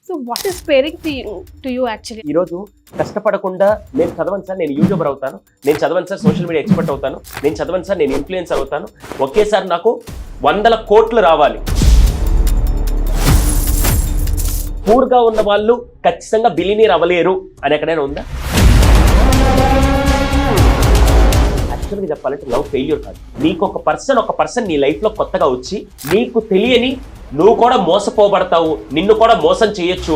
So what is pairing to you actually? ఈరోజు కష్టపడకుండా నేను చదవను సార్ నేను యూట్యూబర్ అవుతాను, నేను చదవను సార్ సోషల్ మీడియా ఎక్స్పర్ట్ అవుతాను, నేను చదవను సార్ నేను ఇన్ఫ్లుయెన్సర్ అవుతాను, ఒకేసారి నాకు 100 కోట్లు రావాలి. పూర్గా ఉన్న వాళ్ళు ఖచ్చితంగా బిలియనీర్ అవ్వలేరు అని ఎక్కడైనా ఉందా? యాక్చువల్గా చెప్పాలంటే లవ్ ఫెయిల్యూర్ కాదు. నీకు ఒక పర్సన్ నీ లైఫ్లో కొత్తగా వచ్చి నీకు తెలియని నువ్వు కూడా మోసపోబడతావు, నిన్ను కూడా మోసం చేయొచ్చు.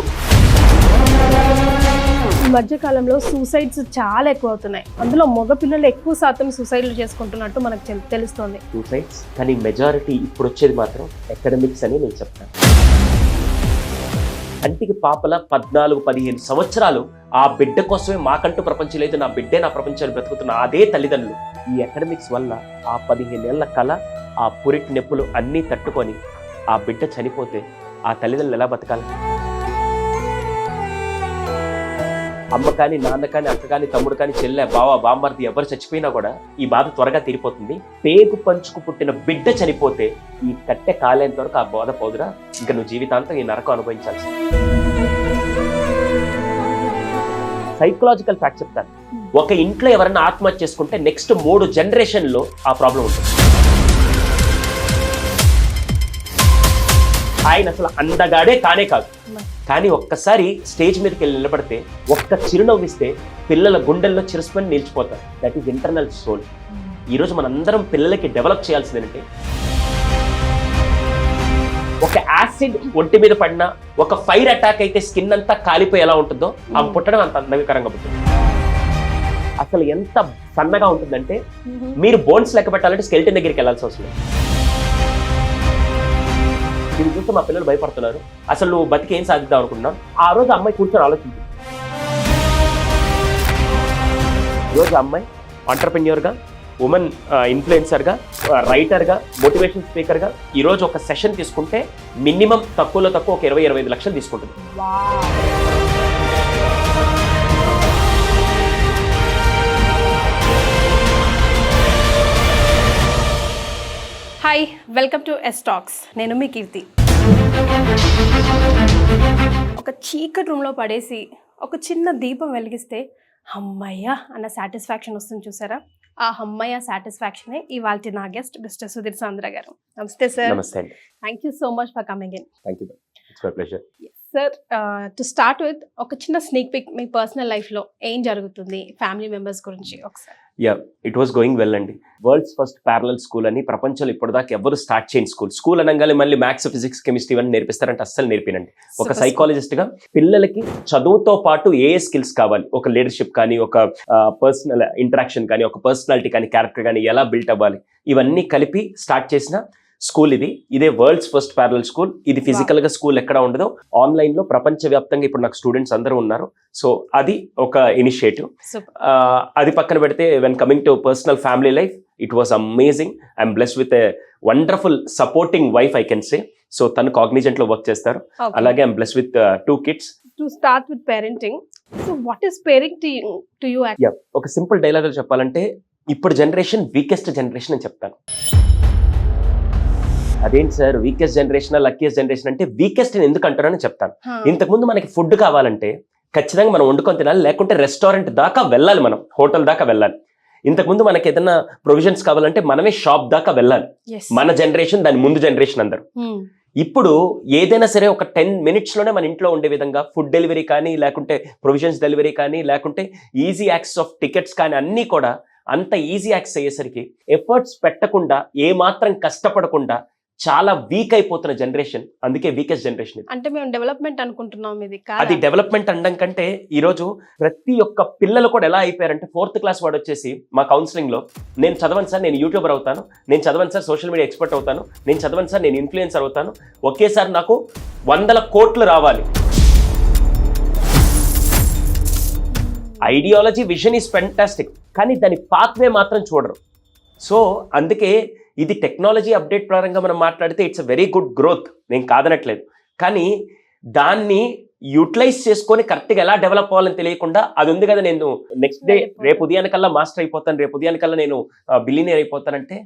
ఈ మధ్య కాలంలో సూసైడ్స్ చాలా ఎక్కువ అవుతున్నాయి. అందులో మగ పిల్లలు ఎక్కువ శాతం సూసైడ్లు చేసుకుంటున్నట్టు మనకు తెలుస్తోంది. సూసైడ్స్ కానీ మెజారిటీ ఇప్పుడు వచ్చేది మాత్రం అకాడమిక్స్ అని నేను చెప్తాను. కంటికి పాపల 14-15 సంవత్సరాలు ఆ బిడ్డ కోసమే మాకంటూ ప్రపంచం లేదు, నా బిడ్డే నా ప్రపంచాన్ని బ్రతుకుతున్న అదే తల్లిదండ్రులు ఈ అకాడమిక్స్ వల్ల ఆ 15 ఏళ్ల కళ, ఆ పురిటి నొప్పులు అన్నీ తట్టుకొని ఆ బిడ్డ చనిపోతే ఆ తల్లిదండ్రులు ఎలా బతకాలి? అమ్మ కానీ, నాన్న కానీ, అక్క కానీ, తమ్ముడు కానీ, చెల్లె, బావ, బామ్మర్ది ఎవరు చచ్చిపోయినా కూడా ఈ బాధ త్వరగా తీరిపోతుంది. పేగు పంచుకు పుట్టిన బిడ్డ చనిపోతే ఈ కట్టె కాలేంత వరకు ఆ బాధ పోదురా, ఇంకా నువ్వు జీవితాంతం ఈ నరకం అనుభవించాల్సి. సైకలాజికల్ ఫ్యాక్ట్ చెప్తాను. ఒక ఇంట్లో ఎవరైనా ఆత్మహత్య చేసుకుంటే నెక్స్ట్ 3 జనరేషన్లో ఆ ప్రాబ్లం ఉంటుంది. ఆయన అసలు అందగాడే కానే కాదు, కానీ ఒక్కసారి స్టేజ్ మీదకి వెళ్ళి నిలబడితే ఒక్క చిరునవ్విస్తే పిల్లల గుండెల్లో చిరుస్మని నిలిచిపోతారు. That is internal soul. ఈరోజు మనందరం పిల్లలకి డెవలప్ చేయాల్సింది ఏంటంటే, ఒక యాసిడ్ ఒంటి మీద పడినా, ఒక ఫైర్ అటాక్ అయితే స్కిన్ అంతా కాలిపోయి ఎలా ఉంటుందో ఆ పుట్టడం అంత అందకరంగా పుట్టింది. అసలు ఎంత సన్నగా ఉంటుందంటే మీరు బోన్స్ లెక్క పెట్టాలంటే స్కెల్టన్ దగ్గరికి వెళ్ళాల్సి వస్తుంది. దీన్ని చూస్తే మా పిల్లలు భయపడుతున్నారు, అసలు నువ్వు బతికి ఏం సాధిద్దాం అనుకున్నావు. ఆ రోజు అమ్మాయి కూర్చొని ఆలోచించింది. ఈరోజు అమ్మాయి ఆంటర్ప్రెన్యూర్గా, ఉమెన్ ఇన్ఫ్లుయెన్సర్గా, రైటర్గా, మోటివేషన్ స్పీకర్గా ఈరోజు ఒక సెషన్ తీసుకుంటే మినిమం తక్కువలో తక్కువ ఒక 20-25 లక్షలు తీసుకుంటుంది. Hi, welcome to S talks. నేను మీ కీర్తి. ఒక చీకటి రూమ్లో పడేసి ఒక చిన్న దీపం వెలిగిస్తే అమ్మయ్య అన్న సాటిస్ఫాక్షన్ వస్తుంది చూసారా? ఆ అమ్మయ్య సాటిస్ఫాక్షనే ఇవాళ నా గెస్ట్ మిస్టర్ సుధీర్ సాంద్ర గారు. నమస్తే సార్. నమస్తే అండి. Thank you so much for coming in. Thank you, it's my pleasure. Sir, to start with ఒక చిన్న స్నేక్ పిక్ మీ పర్సనల్ లైఫ్లో ఏం జరుగుతుంది, ఫ్యామిలీ మెంబర్స్ గురించి ఒకసారి. ఇట్ వాస్ గోయింగ్ వెల్ అండి. వరల్డ్స్ ఫస్ట్ ప్యారలల్ స్కూల్ అని ప్రపంచంలో ఇప్పటిదాకా ఎవరు స్టార్ట్ చేయని స్కూల్ అనగానే మళ్ళీ మ్యాథ్స్, ఫిజిక్స్, కెమిస్ట్రీ ఇవన్నీ నేర్పిస్తారంటే అస్సలు నేర్పినండి. ఒక సైకాలజిస్ట్ గా పిల్లలకి చదువుతో పాటు ఏ స్కిల్స్ కావాలి, ఒక లీడర్షిప్ కానీ, ఒక పర్సనల్ ఇంటరాక్షన్ కానీ, ఒక పర్సనాలిటీ కానీ, క్యారెక్టర్ కానీ ఎలా బిల్ట్ అవ్వాలి, ఇవన్నీ కలిపి స్టార్ట్ చేసిన స్కూల్ ఇదే వరల్డ్స్ ఫస్ట్ ప్యారలల్ స్కూల్. ఇది ఫిజికల్ గా స్కూల్ ఎక్కడ ఉండదో ఆన్లైన్ లో ప్రపంచవ్యాప్తంగా ఇప్పుడు నాకు స్టూడెంట్స్ అందరూ ఉన్నారు. సో అది ఒక ఇనిషియేటివ్. అది పక్కన పెడితే when coming to personal family life, it was amazing. I'm blessed with a wonderful supporting wife, I can say. So తను కాగ్నిజెంట్ లో వర్క్ చేస్తారు. అలాగే I'm blessed with 2 kids. To start with parenting, so what is pairing to you? ఒక simple dialogue చెప్పాలంటే ఇప్పుడు generation weakest generation అని చెప్తాను. అదేంటి sir weakest generation, luckiest generation అంటే? వీకెస్ట్ నేను ఎందుకు అంటానని చెప్తాను. ఇంతకుముందు మనకి ఫుడ్ కావాలంటే ఖచ్చితంగా మనం వండుకొని తినాలి, లేకుంటే రెస్టారెంట్ దాకా వెళ్ళాలి, మనం హోటల్ దాకా వెళ్ళాలి. ఇంతకుముందు మనకి ఏదైనా ప్రొవిజన్స్ కావాలంటే మనమే షాప్ దాకా వెళ్ళాలి. మన జనరేషన్, దాని ముందు జనరేషన్ అందరూ. ఇప్పుడు ఏదైనా సరే ఒక 10 minutes లోనే మన ఇంట్లో ఉండే విధంగా ఫుడ్ డెలివరీ కానీ, లేకుంటే ప్రొవిజన్స్ డెలివరీ కానీ, లేకుంటే ఈజీ యాక్సెస్ ఆఫ్ టికెట్స్ కానీ, అన్నీ కూడా అంత ఈజీ యాక్సెస్ అయ్యేసరికి ఎఫర్ట్స్ పెట్టకుండా, ఏ మాత్రం కష్టపడకుండా చాలా వీక్ అయిపోతున్న జనరేషన్. అందుకే వీకెస్ట్ జనరేషన్. అంటే మేము డెవలప్మెంట్ అనుకుంటున్నాం, ఇది అది డెవలప్మెంట్ అనడం కంటే ఈరోజు ప్రతి ఒక్క పిల్లలు కూడా ఎలా అయిపోయారంటే, 4th క్లాస్ వాడు వచ్చేసి మా కౌన్సిలింగ్ లో నేను చదవను సార్ నేను యూట్యూబర్ అవుతాను, నేను చదవను సార్ సోషల్ మీడియా ఎక్స్పర్ట్ అవుతాను, నేను చదవను సార్ నేను ఇన్ఫ్లుయెన్సర్ అవుతాను, ఒకేసారి నాకు 100 కోట్లు రావాలి. ఐడియాలజీ, విజన్ ఈజ్ ఫెంటాస్టిక్, కానీ దాని పాత్వే మాత్రం చూడరు. సో అందుకే ఇది టెక్నాలజీ అప్డేట్ పరంగా మనం మాట్లాడితే it's a very good growth, నేను కాదనట్లేదు. కానీ దాన్ని యూటిలైజ్ చేసుకొని కరెక్ట్గా ఎలా డెవలప్ అవ్వాలని తెలియకుండా, అది ఉంది కదా నేను నెక్స్ట్ డే రేపు ఉదయానికల్లా మాస్టర్ అయిపోతాను, రేపు ఉదయానికల్లా నేను బిలియనీర్ అయిపోతానంటే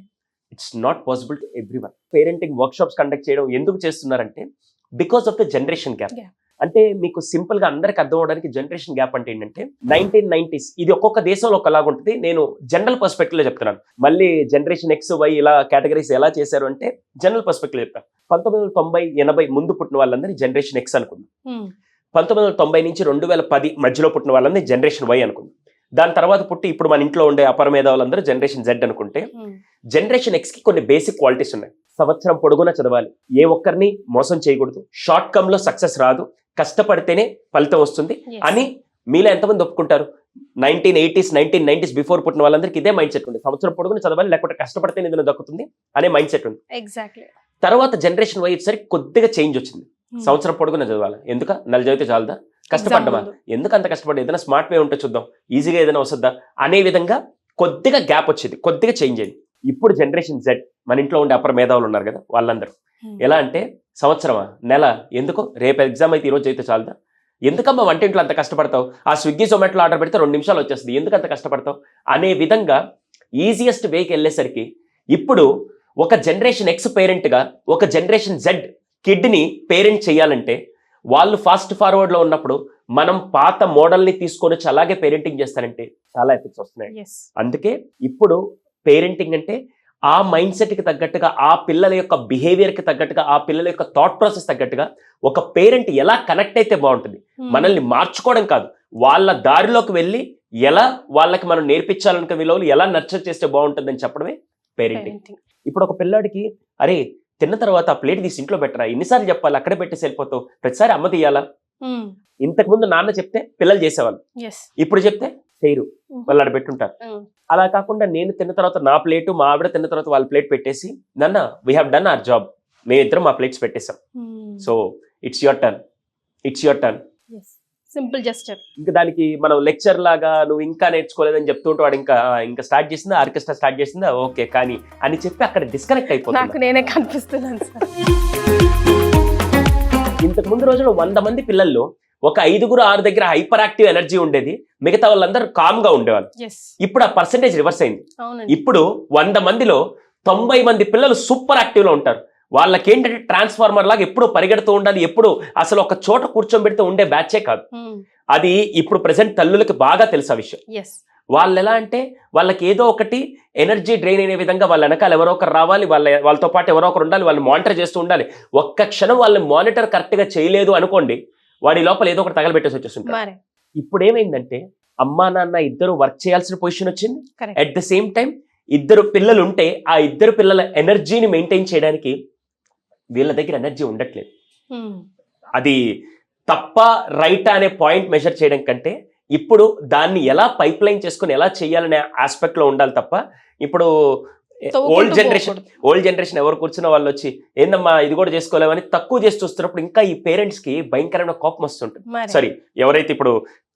it's not possible to everyone. Parenting workshops conduct చేయడం ఎందుకు చేస్తున్నారంటే, because of the generation gap. Yeah. అంటే మీకు సింపుల్ గా అందరికి అర్థం అవడానికి జనరేషన్ గ్యాప్ అంటే ఏంటంటే 1990s ఇది ఒక్కొక్క దేశంలో ఒకలాగా ఉంటుంది. నేను జనరల్ పర్స్పెక్టివ్ లో చెప్తున్నాను. మళ్ళీ జనరేషన్ ఎక్స్ వై ఇలా కేటగిరీస్ ఎలా చేశారు అంటే జనరల్ పర్స్పెక్టివ్ చెప్తాను. 1990, 80 ముందు పుట్టిన వాళ్ళందరినీ జనరేషన్ ఎక్స్ అనుకుందాం. 1990 నుంచి 2010 మధ్యలో పుట్టిన వాళ్ళందరినీ జనరేషన్ వై అనుకుందాం. దాని తర్వాత పుట్టి ఇప్పుడు మన ఇంట్లో ఉండే అపర మేధావులందరూ జనరేషన్ జెడ్ అనుకుంటే, జనరేషన్ ఎక్స్ కి కొన్ని బేసిక్ క్వాలిటీస్ ఉన్నాయి. సంవత్సరం పొడుగునా చదవాలి, ఏ ఒక్కరిని మోసం చేయకూడదు, షార్ట్ కమ్ లో సక్సెస్ రాదు, కష్టపడితేనే ఫలితం వస్తుంది అని మీలో ఎంతమంది ఒప్పుకుంటారు? 1980s 1990s బిఫోర్ పుట్టిన వాళ్ళందరికీ ఇదే మైండ్ సెట్ ఉంది. సంవత్సరం పొడుగున చదవాలి, లేకపోతే కష్టపడితే నిధులు దక్కుతుంది అనే మైండ్ సెట్ ఉంది. ఎగ్జాక్ట్లీ. తర్వాత జనరేషన్ వై వచ్చేసరికి కొద్దిగా చేంజ్ వచ్చింది. సంవత్సరం పొడుగున చదవాలి, ఎందుక నెల చదివితే చాలదా, కష్టపడ్డమా, ఎందుకు అంత కష్టపడి, ఏదైనా స్మార్ట్ వే ఉంటే చూద్దాం, ఈజీగా ఏదైనా వస్తుందా అనే విధంగా కొద్దిగా గ్యాప్ వచ్చింది, కొద్దిగా చేంజ్ అయింది. ఇప్పుడు జనరేషన్ జెడ్, మన ఇంట్లో ఉండే అపర మేధావులు ఉన్నారు కదా, వాళ్ళందరూ ఎలా అంటే సంవత్సరమా, నెల, ఎందుకు రేపు ఎగ్జామ్ అయితే ఈరోజు అయితే చాలదా, ఎందుకమ్మా వంటింట్లో అంత కష్టపడతావు, ఆ స్విగ్గీ జొమాటోలో ఆర్డర్ పెడితే 2 నిమిషాలు వచ్చేస్తుంది, ఎందుకు అంత కష్టపడతావు అనే విధంగా ఈజియెస్ట్ వేకి వెళ్ళేసరికి ఇప్పుడు ఒక జనరేషన్ ఎక్స్ పేరెంట్గా ఒక జనరేషన్ జెడ్ కిడ్ని పేరెంట్ చేయాలంటే వాళ్ళు ఫాస్ట్ ఫార్వర్డ్లో ఉన్నప్పుడు మనం పాత మోడల్ని తీసుకొని వచ్చి అలాగే పేరెంటింగ్ చేస్తారంటే చాలా ఎఫెక్ట్స్ వస్తున్నాయి. అందుకే ఇప్పుడు పేరెంటింగ్ అంటే ఆ మైండ్ సెట్కి తగ్గట్టుగా, ఆ పిల్లల యొక్క బిహేవియర్కి తగ్గట్టుగా, ఆ పిల్లల యొక్క థాట్ ప్రాసెస్ తగ్గట్టుగా ఒక పేరెంట్ ఎలా కనెక్ట్ అయితే బాగుంటుంది. మనల్ని మార్చుకోవడం కాదు, వాళ్ళ దారిలోకి వెళ్ళి ఎలా వాళ్ళకి మనం నేర్పించాలనుకున్న విలువలు ఎలా నర్చర్ చేస్తే బాగుంటుందని చెప్పడమే పేరెంటింగ్. ఇప్పుడు ఒక పిల్లాడికి అరే తిన్న తర్వాత ఆ ప్లేట్ తీసి ఇంట్లో పెట్టరా, ఎన్నిసార్లు చెప్పాలి, అక్కడే పెట్టేసి వెళ్ళిపోతావు, ప్రతిసారి అమ్మ తీయాలా? ఇంతకు ముందు నాన్న చెప్తే పిల్లలు చేసేవాళ్ళు, ఇప్పుడు చెప్తే చేయరు, వాళ్ళు ఆడ పెట్టుంటారు. అలా కాకుండా నేను తిన్న తర్వాత నా ప్లేటు, మా ఆవిడ తిన్న తర్వాత వాళ్ళ ప్లేట్ పెట్టేసి, నాన్న we have done our job, మేమిద్దరం మా ప్లేట్స్ పెట్టేసాం, so it's your turn, it's your turn. Simple just. ఇంకా దానికి మనం లెక్చర్ లాగా నువ్వు ఇంకా నేర్చుకోలేదని చెప్తుంటే వాడు ఇంకా స్టార్ట్ చేసిందా, ఆర్కెస్ట్రా స్టార్ట్ చేసిందా, ఓకే కానీ అని చెప్పి అక్కడ డిస్కనెక్ట్ అయిపోతుంది. నాకు నేనే కనిపిస్తున్నాను సార్. ఇంతకు ముందు రోజుల్లో 100 మంది పిల్లల్లో ఒక 5-6 దగ్గర హైపర్ యాక్టివ్ ఎనర్జీ ఉండేది, మిగతా వాళ్ళందరూ కామ్ గా ఉండేవాళ్ళు. ఇప్పుడు ఆ పర్సెంటేజ్ రివర్స్ అయింది. ఇప్పుడు 100 మందిలో 90 మంది పిల్లలు సూపర్ యాక్టివ్ లో ఉంటారు. వాళ్ళకి ఏంటంటే ట్రాన్స్ఫార్మర్ లాగా ఎప్పుడు పరిగెడుతూ ఉండాలి, ఎప్పుడు అసలు ఒక చోట కూర్చోబెడితే ఉండే బ్యాచే కాదు. అది ఇప్పుడు ప్రెసెంట్ తల్లులకి బాగా తెలుసు ఆ విషయం. వాళ్ళు ఎలా అంటే వాళ్ళకి ఏదో ఒకటి ఎనర్జీ డ్రైన్ అనే విధంగా వాళ్ళ వెనకాల ఎవరో ఒకరు రావాలి, వాళ్ళతో పాటు ఎవరో ఒకరు ఉండాలి, వాళ్ళు మానిటర్ చేస్తూ ఉండాలి. ఒక్క క్షణం వాళ్ళని మానిటర్ కరెక్ట్ గా చేయలేదు అనుకోండి, వాడి లోపల ఏదో ఒకటి తగలబెట్టేసి వచ్చేస్తుంటారు. ఇప్పుడు ఏమైందంటే అమ్మా నాన్న ఇద్దరు వర్క్ చేయాల్సిన పొజిషన్ వచ్చింది. అట్ ద సేమ్ టైం ఇద్దరు పిల్లలు ఉంటే ఆ ఇద్దరు పిల్లల ఎనర్జీని మెయింటైన్ చేయడానికి వీళ్ళ దగ్గర ఎనర్జీ ఉండట్లేదు. అది తప్ప రైటా అనే పాయింట్ మెజర్ చేయడం కంటే ఇప్పుడు దాన్ని ఎలా పైప్ లైన్ చేసుకుని ఎలా చేయాలనే ఆస్పెక్ట్ లో ఉండాలి తప్ప, ఇప్పుడు ఓల్డ్ జనరేషన్ ఎవరు కూర్చున్న వాళ్ళు వచ్చి ఏందమ్మా ఇది కూడా చేసుకోలేమని తక్కువ చేసి చూస్తున్నప్పుడు ఇంకా ఈ పేరెంట్స్ కి భయంకరమైన కోపం వస్తుంటుంది. సారీ, ఎవరైతే ఇప్పుడు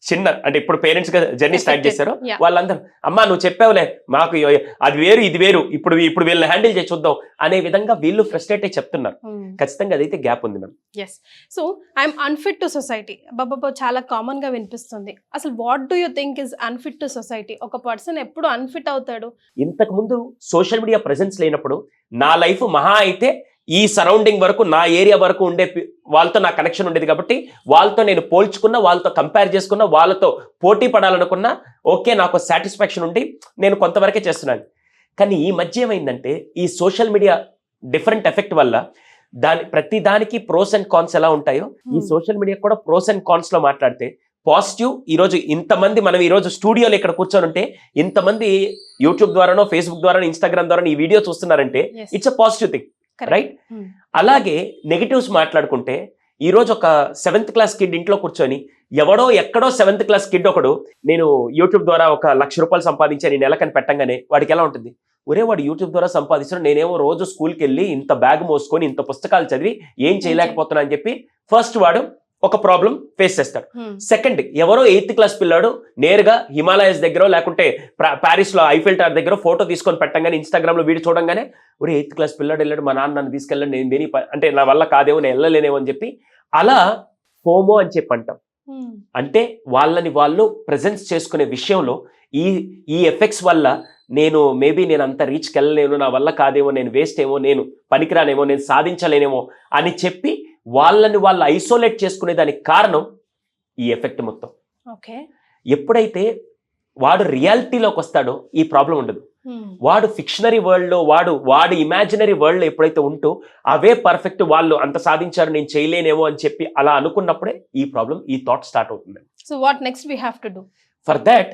చిన్న అంటే ఇప్పుడు పేరెంట్స్ గా జర్నీ స్టార్ట్ చేశారో వాళ్ళందరూ అమ్మా నువ్వు చెప్పావులే మాకు అది వేరు ఇది వేరు, ఇప్పుడు వీళ్ళని హ్యాండిల్ చేసి చూద్దాం అనే విధంగా వీళ్ళు ఫ్రస్ట్రేట్ అయి చెప్తున్నారు. ఖచ్చితంగా అదైతే గ్యాప్ ఉంది ma'am. So I'm unfit to society బాబా చాలా కామన్ గా వినిపిస్తుంది. అసలు what do you think is unfit to society? ఒక పర్సన్ ఎప్పుడు అన్ఫిట్ అవుతాడు? ఇంతకు ముందు సోషల్ మీడియా ప్రెసెన్స్ లేనప్పుడు నా లైఫ్ మహా అయితే ఈ సరౌండింగ్ వరకు, నా ఏరియా వరకు ఉండే వాళ్ళతో నా కనెక్షన్ ఉండేది కాబట్టి వాళ్ళతో నేను పోల్చుకున్నా, వాళ్ళతో కంపేర్ చేసుకున్నా, వాళ్ళతో పోటీ పడాలనుకున్నా ఓకే నాకు సాటిస్ఫాక్షన్ ఉండి నేను కొంతవరకే చేస్తున్నాను. కానీ ఈ మధ్య ఏమైందంటే ఈ సోషల్ మీడియా డిఫరెంట్ ఎఫెక్ట్ వల్ల ప్రతి దానికి ప్రోస్ అండ్ కాన్స్ ఎలా ఉంటాయో ఈ సోషల్ మీడియా కూడా ప్రోస్ అండ్ కాన్స్ లో మాట్లాడితే పాజిటివ్, ఈరోజు ఇంతమంది మనం ఈరోజు స్టూడియోలో ఇక్కడ కూర్చొని ఉంటే ఇంతమంది యూట్యూబ్ ద్వారానో ఫేస్బుక్ ద్వారానో ఇన్స్టాగ్రామ్ ద్వారా ఈ వీడియో చూస్తున్నారంటే it's a positive thing, right? అలాగే నెగిటివ్స్ మాట్లాడుకుంటే ఈ రోజు ఒక 7th క్లాస్ కిడ్ ఇంట్లో కూర్చొని ఎవడో ఎక్కడో 7th క్లాస్ కిడ్ ఒకడు నేను యూట్యూబ్ ద్వారా ఒక ₹1,00,000 సంపాదించాను ఈ నెలకని పెట్టంగానే వాడికి ఎలా ఉంటుంది? ఒరే వాడు యూట్యూబ్ ద్వారా సంపాదిస్తాడు, నేనేమో రోజు స్కూల్కి వెళ్ళి ఇంత బ్యాగ్ మోసుకొని ఇంత పుస్తకాలు చదివి ఏం చేయలేకపోతున్నా అని చెప్పి ఫస్ట్ వాడు ఒక ప్రాబ్లం ఫేస్ చేస్తాడు. సెకండ్, ఎవరో 8th క్లాస్ పిల్లాడు నేరుగా హిమాలయస్ దగ్గర లేకుంటే ప్యారిస్ లో ఐఫిల్ టవర్ దగ్గర ఫోటో తీసుకొని పెట్టంగానే ఇన్స్టాగ్రామ్ లో వీడియో చూడంగానే ఒరే 8th క్లాస్ పిల్లాడు వెళ్ళాడు, మా నాన్న నన్ను తీసుకెళ్ళాడు, నేను దేని అంటే నా వల్ల కాదేమో, నేను వెళ్ళలేనేమో అని చెప్పి అలా ఫోమో అని చెప్పి అంటాం. అంటే వాళ్ళని వాళ్ళు ప్రెజెన్స్ చేసుకునే విషయంలో ఈ ఎఫెక్ట్స్ వల్ల నేను అంత రీచ్కి వెళ్ళలేను, నా వల్ల కాదేమో, నేను వేస్ట్ ఏమో, నేను పనికిరానేమో, నేను సాధించలేనేమో అని చెప్పి వాళ్ళని వాళ్ళు ఐసోలేట్ చేసుకునే దానికి కారణం ఈ ఎఫెక్ట్ మొత్తం. ఓకే. ఎప్పుడైతే వాడు రియాలిటీలోకి వస్తాడో ఈ ప్రాబ్లం ఉండదు. వాడు ఫిక్షనరీ వరల్డ్లో వాడు ఇమాజినరీ వరల్డ్లో ఎప్పుడైతే ఉంటూ అవే పర్ఫెక్ట్, వాళ్ళు అంత సాధించారు నేను చేయలేనేమో అని చెప్పి అలా అనుకున్నప్పుడే ఈ ప్రాబ్లం, ఈ థాట్ స్టార్ట్ అవుతుంది. So what next we have to do? For that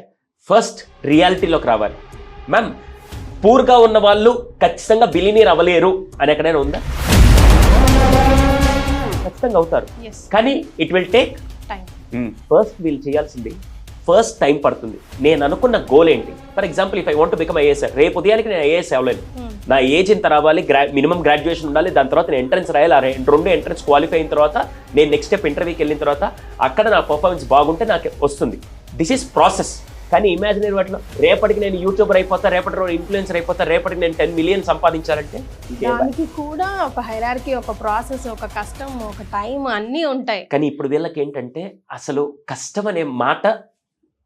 first రియాలిటీలోకి రావాలి. మ్యామ్, పూర్గా ఉన్న వాళ్ళు ఖచ్చితంగా బిలినీర్ అవ్వలేరు అని ఎక్కడైనా ఉందా? ఖచ్చితంగా అవుతారు, కానీ it will take time. First వీళ్ళు చేయాల్సింది, ఫస్ట్ టైం పడుతుంది. నేను అనుకున్న గోల్ ఏంటి? For example, if I want to become IAS, రేపు ఉదయానికి నేను ఐఏఎస్ అవ్వలేను. నా ఏజ్ ఎంత రావాలి, మినిమం గ్రాడ్యుయేషన్ ఉండాలి, దాని తర్వాత నేను ఎంట్రన్స్ రాయాలి. ఆ రెండు ఎంట్రన్స్ క్వాలిఫై అయిన తర్వాత నేను నెక్స్ట్ స్టెప్ ఇంటర్వ్యూకి వెళ్ళిన తర్వాత అక్కడ నా పర్ఫార్మెన్స్ బాగుంటే నాకు వస్తుంది. This is process. కానీ ఇమాజినరీ వాటిలో రేపటికి నేను యూట్యూబర్ అయిపోతా, రేపటి రోజు ఇన్ఫ్లుయెన్సర్ అయిపోతా, రేపటికి నేను 10 million సంపాదించాలంటే దానికి కూడా ఒక హైరార్కీ, ఒక ప్రాసెస్, ఒక కష్టం, ఒక టైం అన్నీ ఉంటాయి. కానీ ఇప్పుడు వీళ్ళకి ఏంటంటే అసలు కష్టం అనే మాట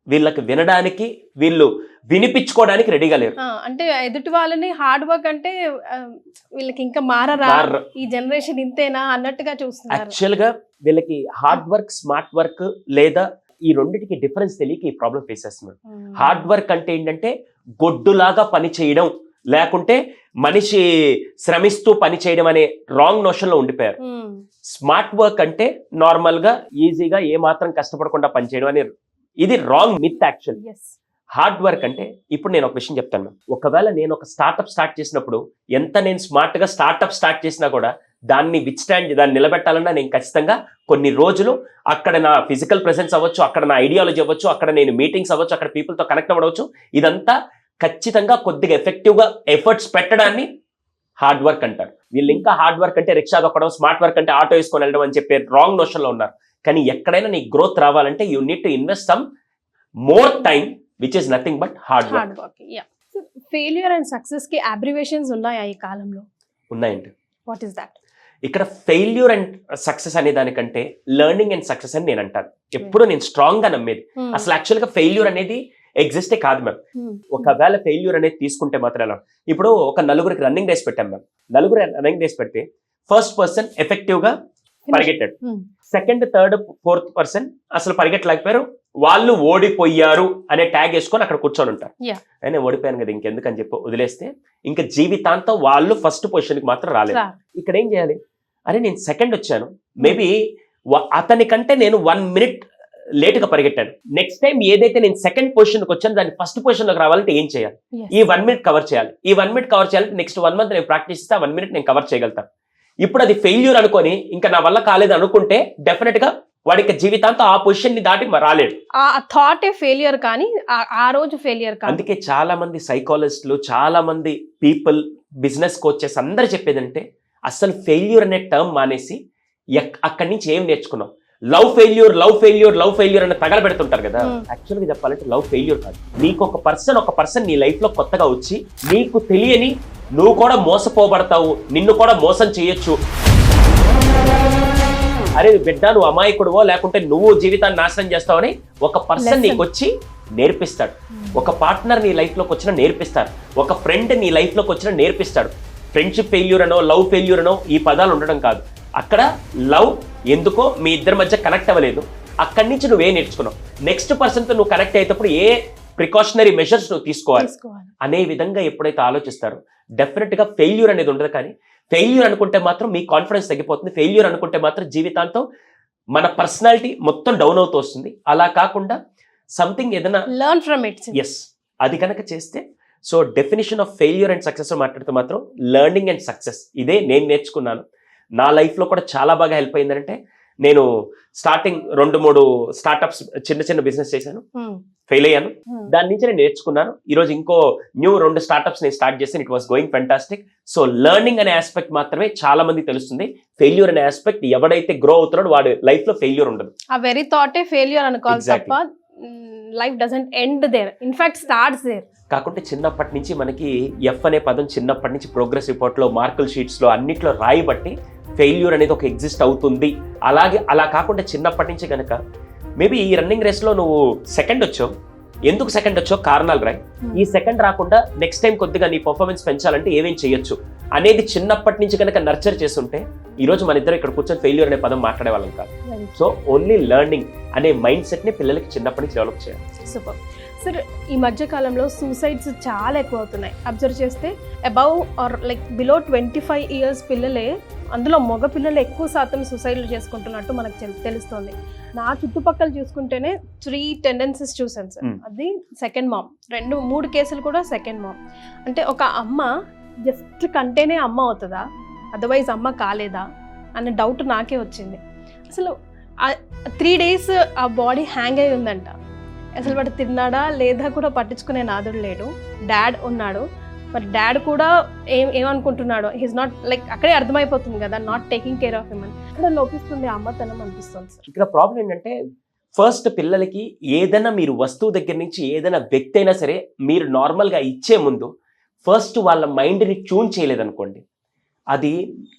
వీళ్ళకి వినడానికి, వీళ్ళు వినిపించుకోవడానికి రెడీగా లేరు. అంటే ఎదుటి వాళ్ళని హార్డ్ వర్క్ అంటే వీళ్ళకి ఇంకా మారరా, ఈ జనరేషన్ ఇంతేనా అన్నట్టుగా చూస్తున్నారు. యాక్చువల్ గా వీళ్ళకి హార్డ్ వర్క్, స్మార్ట్ వర్క్ లేదా ఈ రెండింటికి డిఫరెన్స్ తెలియక ఈ ప్రాబ్లం ఫేస్ చేస్తున్నారు. హార్డ్ వర్క్ అంటే ఏంటంటే గొడ్డులాగా పని చేయడం, లేకుంటే మనిషి శ్రమిస్తూ పని చేయడం అనే రాంగ్ నోషన్ లో ఉండిపోయారు. స్మార్ట్ వర్క్ అంటే నార్మల్ గా ఈజీగా ఏ మాత్రం కష్టపడకుండా పని చేయడం అనే, ఇది wrong myth actual. Hard work అంటే, ఇప్పుడు నేను ఒక విషయం చెప్తాను. ఒకవేళ నేను ఒక స్టార్ట్అప్ స్టార్ట్ చేసినప్పుడు ఎంత నేను స్మార్ట్ గా స్టార్ట్అప్ స్టార్ట్ చేసినా కూడా దాన్ని దాన్ని నిలబెట్టాలన్నా నేను ఖచ్చితంగా కొన్ని రోజులు అక్కడ నా ఫిజికల్ ప్రెసెన్స్ అవ్వచ్చు, అక్కడ నా ఐడియాలజీ అవ్వచ్చు, అక్కడ నేను మీటింగ్స్ అవ్వచ్చు, అక్కడ పీపుల్తో కనెక్ట్ అవ్వచ్చు, ఇదంతా ఖచ్చితంగా కొద్దిగా ఎఫెక్టివ్గా ఎఫర్ట్స్ పెట్టడాన్ని హార్డ్ వర్క్ అంటారు. వీళ్ళు ఇంకా హార్డ్ వర్క్ అంటే రిక్షా దొక్కడం, స్మార్ట్ వర్క్ అంటే ఆటో వేసుకొని వెళ్ళడం అని చెప్పే రాంగ్ నోషన్లో ఉన్నారు. కానీ ఎక్కడైనా నీ గ్రోత్ రావాలంటే you need to invest some more time, which is nothing but hard work. Failure and success కి అబ్రివేషన్స్ ఉన్నాయా ఈ కాలంలో? ఉన్నాయండి. What is that? ఇక్కడ ఫెయిల్యూర్ అండ్ సక్సెస్ అనే దానికంటే లెర్నింగ్ అండ్ సక్సెస్ అని నేను అంటాను. ఎప్పుడు నేను స్ట్రాంగ్ గా నమ్మేది అసలు యాక్చువల్ గా ఫెయిల్యూర్ అనేది ఎగ్జిస్టే కాదు మ్యామ్. ఒకవేళ ఫెయిల్యూర్ అనేది తీసుకుంటే మాత్రం ఎలా, ఇప్పుడు ఒక నలుగురికి రన్నింగ్ రేస్ పెట్టాం మ్యామ్. నలుగురు రన్నింగ్ రేస్ పెడితే ఫస్ట్ పర్సన్ ఎఫెక్టివ్ గా పరిగెట్టాడు, సెకండ్, థర్డ్, ఫోర్త్ పర్సన్ అసలు పరిగెట్టలేకపోయారు, వాళ్ళు ఓడిపోయారు అనే ట్యాగ్ వేసుకొని అక్కడ కూర్చొని ఉంటారు. నేను ఓడిపోయాను కదా ఇంకెందుకు అని చెప్పి వదిలేస్తే ఇంకా జీవితాంతం వాళ్ళు ఫస్ట్ పొజిషన్కి మాత్రం రాలేదు. ఇక్కడ ఏం చేయాలి? అరే నేను సెకండ్ వచ్చాను, మేబీ అతని కంటే నేను 1 minute లేటుగా పరిగెట్టాను, నెక్స్ట్ టైం ఏదైతే నేను సెకండ్ పొజిషన్కి వచ్చాను దాన్ని ఫస్ట్ పొజిషన్లోకి రావాలంటే ఏం చేయాలి? ఈ 1 minute కవర్ చేయాలి. ఈ 1 minute కవర్ చేయాలంటే నెక్స్ట్ 1 month నేను ప్రాక్టీస్ ఇస్తే 1 minute నేను కవర్ చేయగలుగుతాను. ఇప్పుడు అది ఫెయిల్యూర్ అనుకొని ఇంకా నా వల్ల కాలేదు అనుకుంటే డెఫినెట్ గా వాడికి జీవితాంతం ఆ పొజిషన్ ని దాటి రాలేడు. ఆ థాటే ఫెయిల్యూర్, కానీ ఆ రోజు ఫెయిల్యూర్ కాదు. అందుకే చాలా మంది సైకాలజిస్టులు, చాలా మంది పీపుల్, బిజినెస్ కోచెస్ అందరు చెప్పేదంటే అసలు ఫెయిల్యూర్ అనే టర్మ్ మానేసి అక్కడి నుంచి ఏం నేర్చుకున్నాం? Love failure, love failure, love failure అని తగలబెడుతుంటారు కదా. యాక్చువల్ గా చెప్పాలంటే లవ్ ఫెయిల్యూర్ కాదు. నీకు ఒక పర్సన్ నీ లైఫ్ లో కొత్తగా వచ్చి నీకు తెలియని నువ్వు కూడా మోసపోబడతావు, నిన్ను కూడా మోసం చేయొచ్చు, అరే బిడ్డ నువ్వు అమాయకుడువో లేకుంటే నువ్వు జీవితాన్ని నాశనం చేస్తావని ఒక పర్సన్ నీకు వచ్చి నేర్పిస్తాడు. ఒక పార్ట్నర్ నీ లైఫ్ లోకి వచ్చినా నేర్పిస్తాడు, ఒక ఫ్రెండ్ నీ లైఫ్ లోకి వచ్చినా నేర్పిస్తాడు. ఫ్రెండ్షిప్ ఫెయిల్యూర్ అనో లవ్ ఫెయిల్యూర్ అనో ఈ పదాలు ఉండడం కాదు. అక్కడ లవ్ ఎందుకో మీ ఇద్దరి మధ్య కనెక్ట్ అవ్వలేదు, అక్కడి నుంచి నువ్వే నేర్చుకున్నావు. నెక్స్ట్ పర్సన్తో నువ్వు కనెక్ట్ అయ్యేటప్పుడు ఏ ప్రికాషనరీ మెజర్స్ నువ్వు తీసుకోవాలి అనే విధంగా ఎప్పుడైతే ఆలోచిస్తారో డెఫినెట్ గా ఫెయిల్యూర్ అనేది ఉండదు. కానీ ఫెయిల్యూర్ అనుకుంటే మాత్రం మీ కాన్ఫిడెన్స్ తగ్గిపోతుంది. ఫెయిల్యూర్ అనుకుంటే మాత్రం జీవితాంతం మన పర్సనాలిటీ మొత్తం డౌన్ అవుతూ వస్తుంది. అలా కాకుండా సంథింగ్ ఏదైనా లెర్న్ ఫ్రమ్ ఇట్, ఎస్ అది కనుక చేస్తే, so definition of failure and success మాట్లాడితే మాత్రం లెర్నింగ్ అండ్ సక్సెస్ ఇదే నేను నేర్చుకున్నాను. నా లైఫ్లో కూడా చాలా బాగా హెల్ప్ అయిందంటే, నేను స్టార్టింగ్ 2-3 స్టార్ట్అప్స్ చిన్న బిజినెస్ చేశాను, ఫెయిల్ అయ్యాను, దాని నుంచి నేను నేర్చుకున్నాను. ఈరోజు ఇంకో న్యూ 2 స్టార్ట్అప్స్ నేను స్టార్ట్ చేశాను. It was going fantastic. So learning అనే ఆస్పెక్ట్ మాత్రమే చాలా మంది తెలుస్తుంది. ఫెయిల్యూర్ అనే ఆస్పెక్ట్ ఎవడైతే గ్రో అవుతున్నాడో వాడు లైఫ్ లో ఫెయిల్యూర్ ఉండదు. ఆ వెరీ థాటే ఫెయిల్యూర్ అనుకోవాలి తప్ప life doesn't end there, in fact starts there. కాకుంటే చిన్నప్పటి నుంచి మనకి ఎఫ్ అనే పదం చిన్నప్పటి నుంచి ప్రోగ్రెస్ రిపోర్ట్లో, మార్కుల షీట్స్లో అన్నిట్లో రాయబట్టి ఫెయిల్యూర్ అనేది ఒక ఎగ్జిస్ట్ అవుతుంది. అలాగే అలా కాకుండా చిన్నప్పటి నుంచి కనుక మేబీ ఈ రన్నింగ్ రేస్లో నువ్వు సెకండ్ వచ్చావు, ఎందుకు సెకండ్ వచ్చో కారణాలు రాయి. ఈ సెకండ్ రాకుండా నెక్స్ట్ టైం కొద్దిగా నీ పర్ఫార్మెన్స్ పెంచాలంటే ఏమేం చేయొచ్చు అనేది చిన్నప్పటి నుంచి కనుక నర్చర్ చేస్తుంటే ఈ రోజు మన ఇద్దరు ఇక్కడ కూర్చొని ఫెయిల్యూర్ అనే పదం మాట్లాడే వాళ్ళం కాదు. సో ఓన్లీ లెర్నింగ్ అనే మైండ్ సెట్ ని పిల్లలకి చిన్నప్పటి నుంచి డెవలప్ చేయాలి. Super sir. ఈ మధ్య కాలంలో సూసైడ్స్ చాలా ఎక్కువ అవుతున్నాయి. అబ్జర్వ్ చేస్తే above or like below 25 years పిల్లలే, అందులో మగ పిల్లలు ఎక్కువ శాతం సూసైడ్లు చేసుకుంటున్నట్టు మనకు తెలుస్తుంది. నా చుట్టుపక్కల చూసుకుంటేనే 3 tendencies చూసాను సార్. అది సెకండ్ మామ్, 2-3 కేసులు కూడా సెకండ్ మామ్. అంటే ఒక అమ్మ జస్ట్ కంటేనే అమ్మ అవుతుందా, అదర్వైజ్ అమ్మ కాలేదా అనే డౌట్ నాకే వచ్చింది. అసలు 3 days ఆ బాడీ హ్యాంగ్ అయి ఉందంట. అసలు వాడు తిన్నాడా లేదా కూడా పట్టించుకునే నాదుడు లేడు. డాడ్ ఉన్నాడు, మరి డాడ్ కూడా ఏమనుకుంటున్నాడు, హీస్ నాట్ లైక్ అక్కడే అర్థమైపోతుంది కదా, not taking care of him అని. ఇక్కడ లోపిస్తుంది అమ్మతనం అనిపిస్తుంది సార్. ఇక్కడ ప్రాబ్లం ఏంటంటే ఫస్ట్ పిల్లలకి ఏదైనా మీరు వస్తువు దగ్గర నుంచి ఏదైనా వ్యక్తి అయినా సరే మీరు నార్మల్గా ఇచ్చే ముందు ఫస్ట్ వాళ్ళ మైండ్ని ట్యూన్ చేయలేదనుకోండి, అది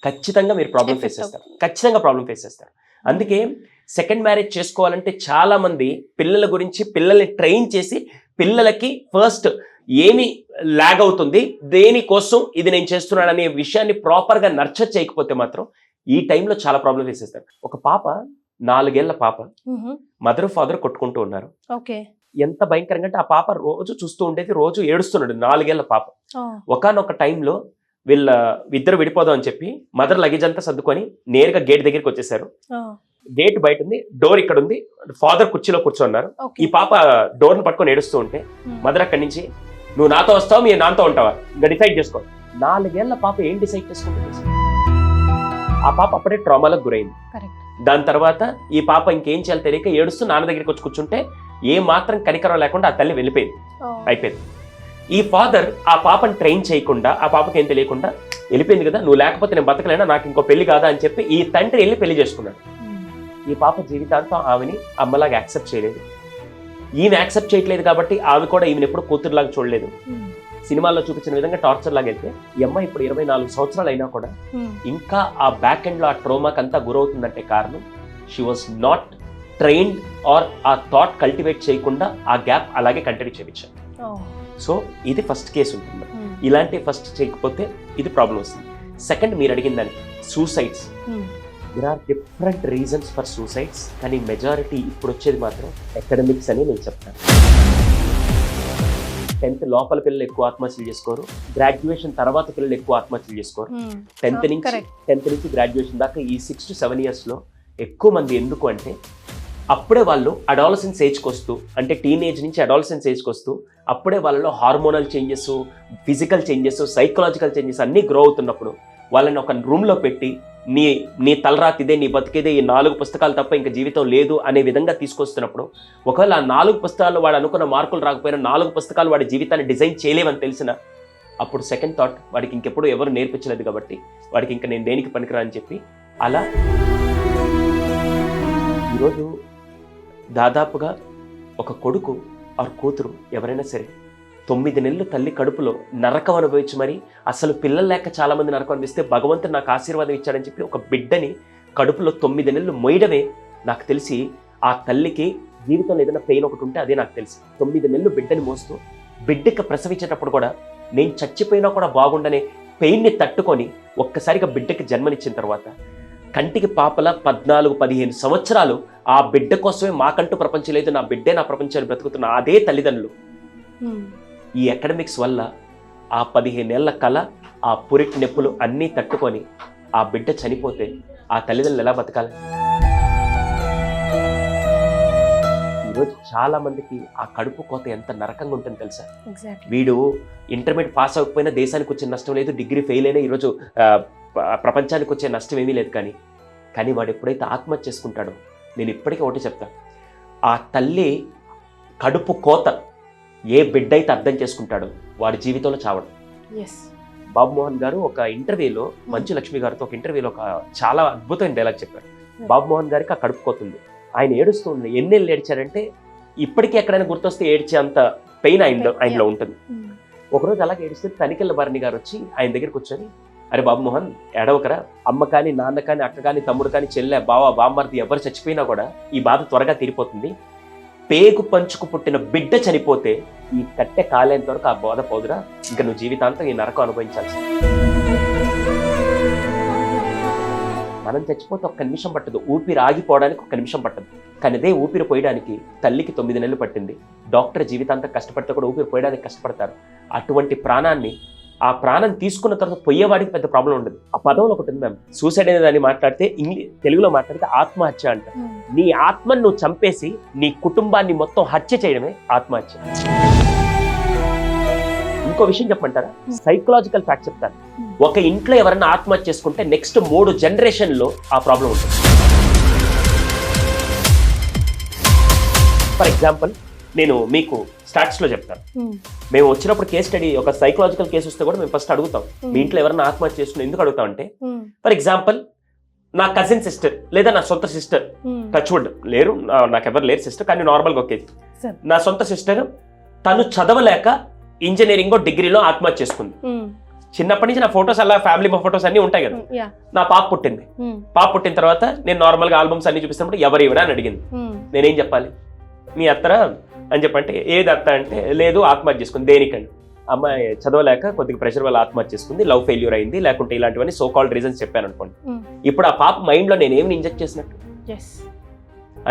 ఖచ్చితంగా మీరు ప్రాబ్లం ఫేస్ చేస్తారు, ఖచ్చితంగా ప్రాబ్లం ఫేస్ చేస్తారు. అందుకే సెకండ్ మ్యారేజ్ చేసుకోవాలంటే చాలా మంది పిల్లల గురించి పిల్లల్ని ట్రైన్ చేసి పిల్లలకి ఫస్ట్ ఏమి లాగ్ అవుతుంది, దేనికోసం ఇది నేను చేస్తున్నాను అనే విషయాన్ని ప్రాపర్గా నర్చర్ చేయకపోతే మాత్రం ఈ టైంలో చాలా ప్రాబ్లం ఫేస్ చేస్తారు. ఒక పాప 4 ఏళ్ల పాప, మదర్ ఫాదర్ కొట్టుకుంటూ ఉన్నారు. ఎంత భయంకరంగా అంటే ఆ పాప రోజు చూస్తూ ఉండేది, రోజు ఏడుస్తున్నాడు 4 ఏళ్ల పాప. ఒకానొక టైంలో ఇద్దరు విడిపోదాం అని చెప్పి మదర్ లగేజ్ అంతా సర్దుకొని నేరుగా గేట్ దగ్గరికి వచ్చేసారు. గేట్ బయట ఉంది, డోర్ ఇక్కడ ఉంది, ఫాదర్ కుర్చీలో కూర్చున్నారు. ఈ పాప డోర్ ను పట్టుకొని ఏడుస్తూ ఉంటే మదర్ అక్కడి నుంచి, నువ్వు నాతో వస్తావు మీ నాతో ఉంటావా, ఇంకా డిసైడ్ చేసుకో. 4 ఏళ్ల పాప ఏం డిసైడ్ చేసుకుంటుంది? ఆ పాప అప్పుడే ట్రామాలకు గురైంది. దాని తర్వాత ఈ పాప ఇంకేం చేయాలి తెలియక ఏడుస్తూ నాన్న దగ్గరికి వచ్చి కూర్చుంటే ఏ మాత్రం కనికరం లేకుండా ఆ తల్లి వెళ్ళిపోయింది, అయిపోయింది. ఈ ఫాదర్ ఆ పాపని ట్రైన్ చేయకుండా, ఆ పాపకి ఏం తెలియకుండా వెళ్ళిపోయింది కదా, నువ్వు లేకపోతే నేను బతకలేనా, నాకు ఇంకో పెళ్లి కాదా అని చెప్పి ఈ తండ్రి వెళ్ళి పెళ్లి చేసుకున్నాడు. ఈ పాప జీవితాంతం ఆమెని అమ్మలాగా యాక్సెప్ట్ చేయలేదు. ఈమె యాక్సెప్ట్ చేయట్లేదు కాబట్టి ఆమె కూడా ఈమెను ఎప్పుడు కూతురులాగా చూడలేదు. సినిమాల్లో చూపించిన విధంగా టార్చర్ లాగా వెళ్తే ఈ అమ్మాయి ఇప్పుడు 24 సంవత్సరాలు అయినా కూడా ఇంకా ఆ బ్యాక్ ఎండ్ లో ఆ ట్రోమాకి అంతా గురవుతుందంటే కారణం she was not trained are ఆ థాట్ కల్టివేట్ చేయకుండా ఆ గ్యాప్ అలాగే కంటిన్యూ చేయించారు. సో ఇది ఫస్ట్ కేసు ఉంటుంది. ఇలాంటి ఫస్ట్ చేయకపోతే ఇది ప్రాబ్లం వస్తుంది. సెకండ్ మీరు అడిగిన దానికి suicides, there are different reasons for suicides, కానీ మెజారిటీ ఇప్పుడు వచ్చేది మాత్రం అకాడమిక్స్ అని నేను చెప్తాను. 10th లోపల పిల్లలు ఎక్కువ ఆత్మహత్యలు చేసుకోరు, గ్రాడ్యుయేషన్ తర్వాత పిల్లలు ఎక్కువ ఆత్మహత్యలు చేసుకోరు. 10th నుంచి గ్రాడ్యుయేషన్ దాకా ఈ 6 to 7 years లో ఎక్కువ మంది. ఎందుకు అంటే అప్పుడే వాళ్ళు అడాలసెన్స్ ఏజ్కి వస్తూ, అంటే టీనేజ్ నుంచి అడాలసెన్స్ ఏజ్కి వస్తూ అప్పుడే వాళ్ళలో hormonal changes, physical changes, psychological changes అన్నీ గ్రో అవుతున్నప్పుడు వాళ్ళని ఒక రూమ్లో పెట్టి నీ తలరాతిదే, నీ బతికేదే, ఈ 4 పుస్తకాలు తప్ప ఇంకా జీవితం లేదు అనే విధంగా తీసుకొస్తున్నప్పుడు ఒకవేళ ఆ 4 పుస్తకాలు వాడు అనుకున్న మార్కులు రాకపోయినా 4 పుస్తకాలు వాడి జీవితాన్ని డిజైన్ చేయలేమని తెలిసిన అప్పుడు సెకండ్ థాట్ వాడికి ఇంకెప్పుడు ఎవరు నేర్పించలేదు కాబట్టి వాడికి ఇంకా నేను దేనికి పనికిరా అని చెప్పి అలా ఈరోజు దాదాపుగా ఒక కొడుకు ఆర్ కూతురు ఎవరైనా సరే 9 నెలలు తల్లి కడుపులో నరకం అనుభవించి మరి అసలు పిల్లలు లేక చాలా మంది నరకం అనిపిస్తే భగవంతుడు నాకు ఆశీర్వాదం ఇచ్చాడని చెప్పి ఒక బిడ్డని కడుపులో 9 నెలలు మోయడమే నాకు తెలిసి ఆ తల్లికి జీవితంలో ఏదైనా పెయిన్ ఒకటి ఉంటే అదే నాకు తెలిసి. 9 నెలలు బిడ్డని మోస్తూ బిడ్డకి ప్రసవించేటప్పుడు కూడా నేను చచ్చిపోయినా కూడా బాగుండనే పెయిన్ని తట్టుకొని ఒక్కసారిగా బిడ్డకి జన్మనిచ్చిన తర్వాత కంటికి పాపల 14-15 సంవత్సరాలు ఆ బిడ్డ కోసమే మాకంటూ ప్రపంచం లేదు, నా బిడ్డే నా ప్రపంచాన్ని బ్రతుకుతున్న అదే తల్లిదండ్రులు ఈ అకాడమిక్స్ వల్ల ఆ 15 ఏళ్ల కళ, ఆ పురిటి నొప్పులు అన్నీ తట్టుకొని ఆ బిడ్డ చనిపోతే ఆ తల్లిదండ్రులు ఎలా బతకాలి? ఈరోజు చాలా మందికి ఆ కడుపు కోత ఎంత నరకంగా ఉంటుంది తెలుసా? వీడు ఇంటర్మీడియట్ పాస్ అవ్వకపోయినా దేశానికి వచ్చే నష్టం లేదు, డిగ్రీ ఫెయిల్ అయినా ఈరోజు ప్రపంచానికి వచ్చే నష్టం ఏమీ లేదు. కానీ వాడు ఎప్పుడైతే ఆత్మహత్య చేసుకుంటాడో నేను ఇప్పటికీ ఒకటి చెప్తాను, ఆ తల్లి కడుపు కోత ఏ బిడ్డ అయితే అర్థం చేసుకుంటాడో వాడి జీవితంలో చావడం. బాబు మోహన్ గారు ఒక ఇంటర్వ్యూలో, మంచు లక్ష్మి గారితో ఒక ఇంటర్వ్యూలో ఒక చాలా అద్భుతమైన డైలాగ్ చెప్పారు. బాబు మోహన్ గారికి ఆ కడుపు కోత ఉంది, ఆయన ఏడుస్తూ ఉంది. ఎన్నేళ్ళు ఏడ్చారంటే ఇప్పటికీ ఎక్కడైనా గుర్తొస్తే ఏడ్చే అంత పెయిన్ ఆయనలో ఉంటుంది. ఒకరోజు అలాగే ఏడిస్తే తనికెళ్ళ భరణి గారు వచ్చి ఆయన దగ్గరికి వచ్చి, అరే బాబు మోహన్ ఏడవకరా, అమ్మ కానీ నాన్న కానీ అక్క కానీ తమ్ముడు కానీ చెల్లె బావ బామ్మర్ది ఎవరు చచ్చిపోయినా కూడా ఈ బాధ త్వరగా తీరిపోతుంది, పేగు పంచుకు పుట్టిన బిడ్డ చనిపోతే ఈ కట్టె కాలేంత వరకు ఆ బోధ పోదురా, ఇంకా నువ్వు జీవితాంతం ఈ నరకం అనుభవించాల్సి. మనం చచ్చిపోతే ఒక్క నిమిషం పట్టదు, ఊపిరి ఆగిపోవడానికి ఒక్క నిమిషం పట్టదు. కానీ అదే ఊపిరి పోయడానికి తల్లికి 9 నెలలు పట్టింది. డాక్టర్ జీవితాంతం కష్టపడితే కూడా ఊపిరి పోయడానికి కష్టపడతారు. అటువంటి ప్రాణాన్ని, ఆ ప్రాణం తీసుకున్న తర్వాత పోయేవాడికి పెద్ద ప్రాబ్లం ఉండదు. ఆ పదంలో ఒకటి ఉంది మ్యామ్, సూసైడ్ అనే దాన్ని మాట్లాడితే తెలుగులో మాట్లాడితే ఆత్మహత్య అంట. నీ ఆత్మను నువ్వు చంపేసి నీ కుటుంబాన్ని మొత్తం హత్య చేయడమే ఆత్మహత్య. ఇంకో విషయం చెప్పమంటారా, సైకలాజికల్ ఫ్యాక్ట్ చెప్తాను. ఒక ఇంట్లో ఎవరైనా ఆత్మహత్య చేసుకుంటే నెక్స్ట్ 3 జనరేషన్లో ఆ ప్రాబ్లం ఉంటుంది. ఫర్ ఎగ్జాంపుల్ నేను మీకు స్టాట్స్ లో చెప్తాను. మేము వచ్చినప్పుడు కేస్ స్టడీ, ఒక సైకలాజికల్ కేసు వస్తే కూడా మేము ఫస్ట్ అడుగుతాం, మీ ఇంట్లో ఎవరైనా ఆత్మహత్య చేసుకుని ఎందుకు అడుగుతాం అంటే, ఫర్ ఎగ్జాంపుల్ నా కజిన్ సిస్టర్ లేదా నా సొంత సిస్టర్, టచ్వుడ్ లేరు, నాకెవరు లేరు సిస్టర్, కానీ నార్మల్గా ఒకే, నా సొంత సిస్టర్ తను చదవలేక ఇంజనీరింగ్ డిగ్రీలో ఆత్మహత్య చేసుకుంది. చిన్నప్పటి నుంచి నా ఫొటోస్ అలా ఫ్యామిలీ ఫొటోస్ అన్ని ఉంటాయి కదా. నా పాప పుట్టింది. పాప పుట్టిన తర్వాత నేను నార్మల్ గా ఆల్బమ్స్ అన్ని చూపిస్తున్నప్పుడు ఎవరు ఇవ్వడా అని అడిగింది. నేనేం చెప్పాలి, మీ అత్తరా అని చెప్పంటే, ఏది అత్త అంటే, లేదు ఆత్మహత్య చేసుకుంది. దేనికండి, అమ్మాయి చదవలేక కొద్దిగా ప్రెషర్ వల్ల ఆత్మహత్య చేసుకుంది, లవ్ ఫెయిల్యూర్ అయింది, లేకుంటే ఇలాంటివన్నీ సో కాల్డ్ రీజన్స్ చెప్పాను అనుకోండి. ఇప్పుడు ఆ పాప మైండ్ లో నేను ఏమి ఇంజెక్ట్ చేసినట్టు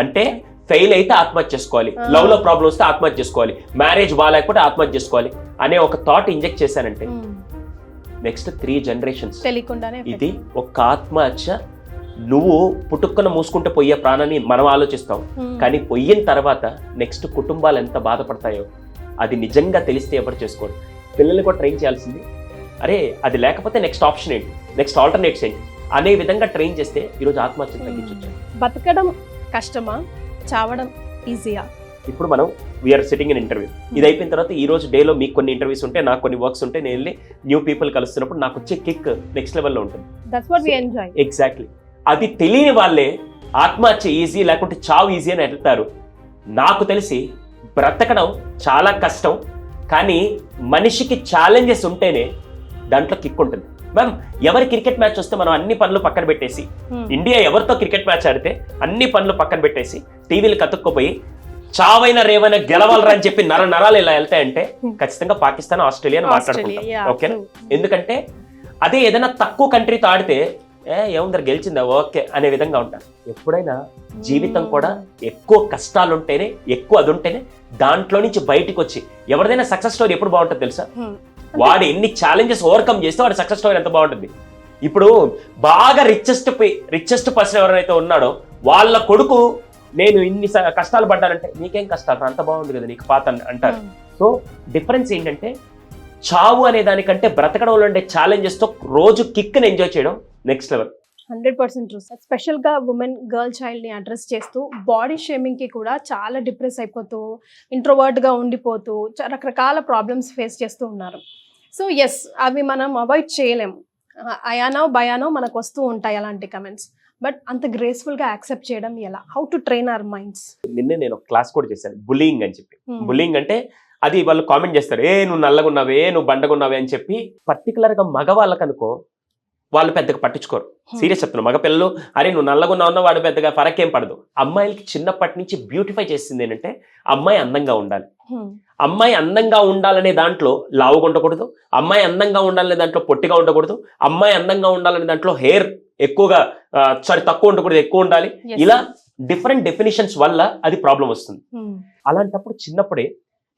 అంటే, ఫెయిల్ అయితే ఆత్మహత్య చేసుకోవాలి, లవ్ లో ప్రాబ్లం వస్తే ఆత్మహత్య చేసుకోవాలి, మ్యారేజ్ బాగాలేకపోతే ఆత్మహత్య చేసుకోవాలి అనే ఒక థాట్ ఇంజెక్ట్ చేశానంటే నెక్స్ట్ 3 జనరేషన్స్ ఇది ఒక ఆత్మహత్య. నువ్వు పుట్టుక్కున మూసుకుంటే పోయే ప్రాణాన్ని మనం ఆలోచిస్తాం, కానీ పోయిన తర్వాత నెక్స్ట్ కుటుంబాలు ఎంత బాధపడతాయో అది నిజంగా తెలిస్తే ఎవరు చేసుకోరు. పిల్లల్ని కూడా ట్రైన్ చేయాల్సింది, అరే అది లేకపోతే నెక్స్ట్ ఆప్షన్ ఏంటి, నెక్స్ట్ ఆల్టర్నేట్స్ ఏంటి అనే విధంగా ట్రైన్ చేస్తే ఈరోజు ఆత్మహత్య తగ్గించవచ్చు. బతకడం కష్టమా, చావడం ఈజీయా? ఇప్పుడు మనం వీఆర్ సిట్టింగ్ ఇన్ ఇంటర్వ్యూ, ఇది అయిపోయిన తర్వాత ఈ రోజు డేలో మీకు కొన్ని ఇంటర్వ్యూస్ ఉంటాయి, నాకు కొన్ని వర్క్స్ ఉంటాయి, నేను వెళ్ళి న్యూ పీపుల్ కలుస్తున్నప్పుడు నాకు వచ్చే కిక్ నెక్స్ట్ లెవెల్లో ఉంటుంది. ఎగ్జాక్ట్లీ. అది తెలియని వాళ్ళే ఆత్మహత్య ఈజీ లేకుంటే చావు ఈజీ అని వెళ్తారు. నాకు తెలిసి బ్రతకడం చాలా కష్టం, కానీ మనిషికి ఛాలెంజెస్ ఉంటేనే దాంట్లో కిక్ ఉంటుంది. మ్యామ్, ఎవరి క్రికెట్ మ్యాచ్ వస్తే మనం అన్ని పనులు పక్కన పెట్టేసి, ఇండియా ఎవరితో క్రికెట్ మ్యాచ్ ఆడితే అన్ని పనులు పక్కన పెట్టేసి టీవీలు కతుక్కుపోయి చావైన రేవైనా గెలవాలరా అని చెప్పి నరాలు ఇలా వెళ్తాయంటే ఖచ్చితంగా పాకిస్తాన్, ఆస్ట్రేలియా అని మాట్లాడుకుంటాం. ఓకేనా? ఎందుకంటే అదే ఏదైనా తక్కువ కంట్రీతో ఆడితే ఏముందరు గెలిచిందా ఓకే అనే విధంగా ఉంటారు. ఎప్పుడైనా జీవితం కూడా ఎక్కువ కష్టాలు ఉంటేనే, ఎక్కువ అది ఉంటేనే దాంట్లో నుంచి బయటకు వచ్చి, ఎవరిదైనా సక్సెస్ స్టోరీ ఎప్పుడు బాగుంటుంది తెలుసా, వాడు ఎన్ని ఛాలెంజెస్ ఓవర్కమ్ చేస్తే వాడి సక్సెస్ స్టోరీ ఎంత బాగుంటుంది. ఇప్పుడు బాగా రిచెస్ట్ పర్సన్ ఎవరైతే ఉన్నాడో వాళ్ళ కొడుకు నేను ఇన్ని కష్టాలు పడ్డానంటే, నీకేం కష్టాలు, అంత బాగుంది కదా నీకు పాత అంటారు. సో డిఫరెన్స్ ఏంటంటే, చావు అనే దానికంటే బ్రతకడంలో ఉండే ఛాలెంజెస్ తో రోజు కిక్ని ఎంజాయ్ చేయడం నెక్స్ట్ లెవెల్. 100% ట్రూ. స్పెషల్ గా ఉమెన్, గర్ల్ చైల్డ్ ని అడ్రస్ చేస్తూ బాడీ షేమింగ్ కి కూడా చాలా డిప్రెస్ అయిపోతూ, ఇంట్రోవర్ట్ గా ఉండిపోతూ రకరకాల ప్రాబ్లమ్స్ ఫేస్ చేస్తూ ఉన్నారు. సో ఎస్, అవి మనం అవాయిడ్ చేయలేము. అయానో భయానో మనకు వస్తూ ఉంటాయి అలాంటి కమెంట్స్. బట్ అంత గ్రేస్ఫుల్ గా యాక్సెప్ట్ చేయడం ఎలా? How to train our minds? నిన్నే నేను ఒక క్లాస్ కూడా చేశాను, బుల్లింగ్ అని చెప్పి. బుల్లింగ్ అంటే అది వాళ్ళు కామెంట్ చేస్తారు, నువ్వు నల్లగున్నావే, నువ్వు బండగున్నావే అని చెప్పి. పర్టికులర్ గా మగవాళ్ళకు అనుకో, వాళ్ళు పెద్దగా పట్టించుకోరు. సీరియస్ చెప్తున్నారు, మగపిల్లలు అరే నువ్వు నల్లగున్నావున్నా వాడు పెద్దగా ఫరకేం పడదు. అమ్మాయిలకి చిన్నప్పటి నుంచి బ్యూటిఫై చేసింది ఏంటంటే, అమ్మాయి అందంగా ఉండాలి. అమ్మాయి అందంగా ఉండాలనే దాంట్లో లావుగా ఉండకూడదు, అమ్మాయి అందంగా ఉండాలనే దాంట్లో పొట్టిగా ఉండకూడదు, అమ్మాయి అందంగా ఉండాలనే దాంట్లో హెయిర్ ఎక్కువగా తక్కువ ఉండకూడదు, ఎక్కువ ఉండాలి. ఇలా డిఫరెంట్ డెఫినేషన్స్ వల్ల అది ప్రాబ్లం వస్తుంది. అలాంటప్పుడు చిన్నప్పుడే,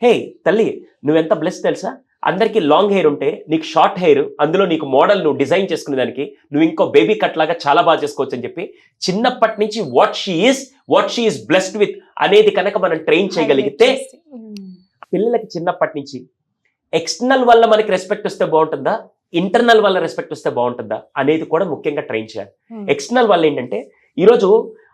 హే తల్లి నువ్వెంత బ్లెస్ తెలుసా, అందరికీ లాంగ్ హెయిర్ ఉంటే నీకు షార్ట్ హెయిర్, అందులో నీకు మోడల్ నువ్వు డిజైన్ చేసుకునే దానికి నువ్వు ఇంకో బేబీ కట్ లాగా చాలా బాగా చేసుకోవచ్చు అని చెప్పి చిన్నప్పటి నుంచి what she is blessed with అనేది కనుక మనం ట్రైన్ చేయగలిగితే, పిల్లలకి చిన్నప్పటి నుంచి ఎక్స్టర్నల్ వల్ల మనకి రెస్పెక్ట్ వస్తే బాగుంటుందా, ఇంటర్నల్ వల్ల రెస్పెక్ట్ వస్తే బాగుంటుందా అనేది కూడా ముఖ్యంగా ట్రైన్ చేయాలి. ఎక్స్టర్నల్ వల్ల ఏంటంటే, ఈరోజు